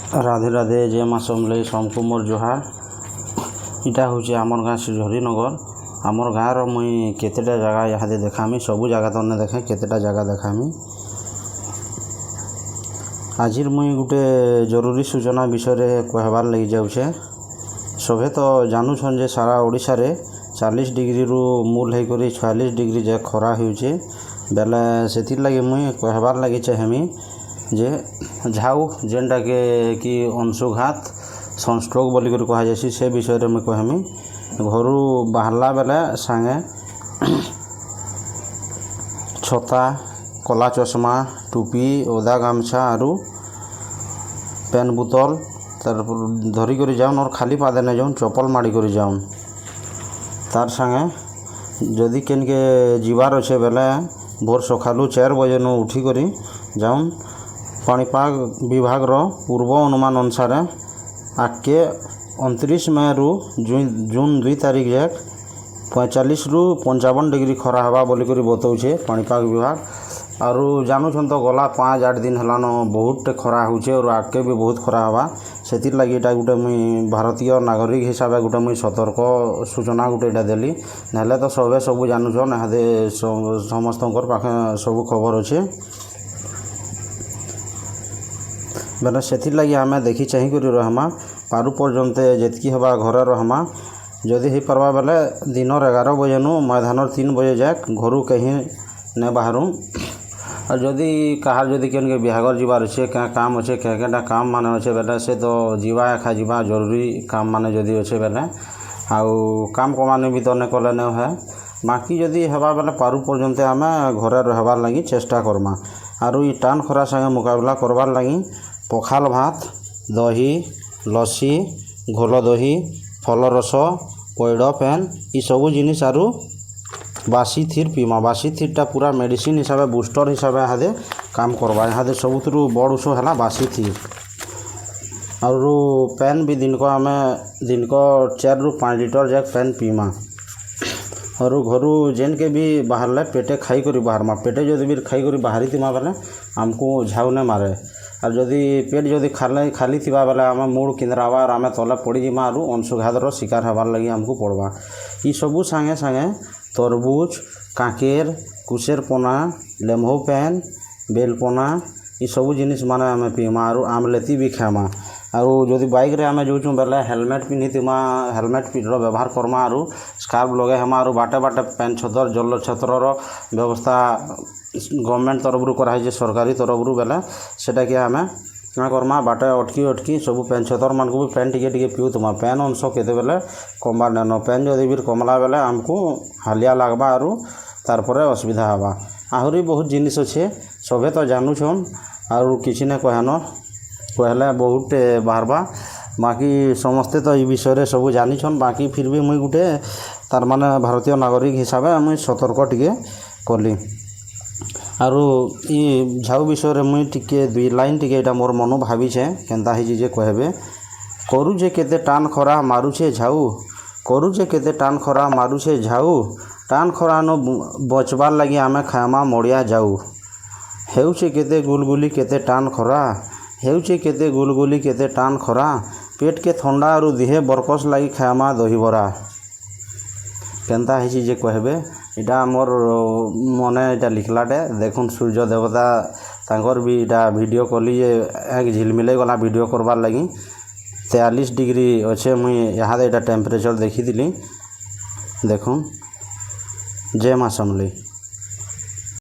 राधे राधे जय माँ समलेई सबको मोर जोहार। इटा हूँ आमर गाँ श्री हरिनगर। आमर गाँव मुई केतेटा जगह यहाँ देखामी, सबू जगह तो नहीं देखे, केतेटा जगह देखामी। आज मुई गोटे जरूरी सूचना विषय कहबार लगी जाऊे। सभे तो जानूछन जे सारा ओडिशा रे 40 डिग्री रु मूल होकर 46 डिग्री जे खरा होचे बेले से लगी मुई कहबार लगी चाहेमी जे झाऊ जेनटा के कि अंशुघात सनस्ट्रोक बोली कह जासी से विषय रे मुई कहमी। घर बाहरला बेले सांगे छता, कला चश्मा, टोपी, ओदा गामछा आरु पेन बोतल तार धरी कर जाऊन और खाली पादे नहीं जाऊन, चप्पल माड़ी कर जाऊन। तार संगे जदि केन के जीवार अच्छे बेले भोर सकालू 4 बजे न उठी करी जाऊन। पाणीपाग विभाग रो पूर्व अनुमान अनुसार आगे 29 मई रु जून 2 तारीख जाक 45 रु 55 डिग्री खरा हवा बोलिक बताऊे पाणीपाग विभाग। और जानूछन तो गला 5-8 दिन हलान बहुत खरा होचे और आगे भी बहुत खरा हवा। से लगी इटा गोटे मुई भारतीय नागरिक हिसाब से गोटे मुई सतर्क सूचना गोटे इटा देली। ना तो सबे सबू जानूछन यहाँ समस्त पाखे सबू खबर अच्छे बेले से लगी आम देखी चाह कर रहमा पारु पर्यंत जितकी हवा घरे रहमा। जदि हो पार्बा बेले दिन 11 बजे नु मैदान 3 बजे जाक घर कहीं नहीं बाहर। और जदि कहार जदि केन के बिहागर जीवार अच्छे क्या काम अच्छे क्या काम मान अच्छे बेले से तो जीवा एखा जीवा जरूरी काम मान जदि अच्छे बेले आउ काम कमाने भी तो नहीं कले नहीं है। बाकी जदि हवा बेले पारु पर्यंत आम घरे रहबार लगी चेष्टा करमा। और ये टान खरा संगे मुकाबला करबार लगी पखाल भात, दही, लस्सी, घोल दही, फल रस, पैड पेन ये सबू जिनिस आरु बासी थीर पीमा। बासी थीरटा पूरा मेडिसिन हिसाब से बूस्टर हिसाब से यहाँ काम करवा। यहाँ सबुठ बड़ उस है बासी थीर। और पेन भी दिन को आम दिन को 4 रु 5 लीटर जाक पेन पीमा। और घर जेन के भी बाहर पेटे खाई करी बाहर मा पेटे जदि भी खाई करी बाहरी थी बेले आमको झाऊ नहीं मारे। और जदि पेट जदि खाली थी बेले आम मुड़ किंद्रावा और आम तले पड़ीजिमा और अंशुघातर शिकार हबार लगी आमको पड़वा। ये सबू सांगे सांगे तरबुज, काकेर, कुसेर पोना, लेम्हो पेन, बेलपोना ये सबू जिनिस माने आम पीमा और आमलेती भी खामा। और जदि बाइक रे आम जाऊँ बेले हेलमेट पिंधिमा, हेलमेट व्यवहार करमा और स्कार्फ लगे हमा और बाटे बाटे पेन छतर जल छतर व्यवस्था गवर्नमेंट तरफ कराई सरकारी तरफ बेले सेटा कि आम क्या करमा बाटे अटकी अटकी सब पेन छतर मान को भी पेन टिके पिउतमा। पेन अंश केते बेले कमबार नेन पेन जदि भी कमला बेले आमको हालिया लगवा और तारपर असुविधा हवा। आहरी बहुत जिनिस अच्छे सभे तो जानूछन और किसी ने कहन कहले बहुत बाहरबा। बाकी समस्ते तो ये विषय सब जानीछन। बाकी फिर भी मुई गोटे तार माने भारतीय नागरिक हिसाब से मुई सतर्क टिके कली। और ये झाऊ विषय मुई टिके 2 लाइन टिके एटा मोर मन भावीछे केनता हिजे जे कहबे। करूजे केते टान खरा मारुछे झाऊ, करूजे केते टान खरा मारुछे झाऊ, टान खरा न बचबार लगी आमे खामा मड़िया जाऊ। हेउछे केते गुलगुली केते टान खरा, हेउछे केते गुलगुली केते टान खरा, पेट के ठंडा और देहे बरकस लगी खामा दही बरा। केनता हिजे जे कहबे इटा मोर मने इटा लिखलाटे देखुन सूर्य देवता तांकर भी इटा वीडियो कली एक झिलमिले गला वीडियो करबार लगी 43 डिग्री अच्छे मुई यहाँ इटा टेम्परेचर देखी दिली। देखुन जय माँ समलेई।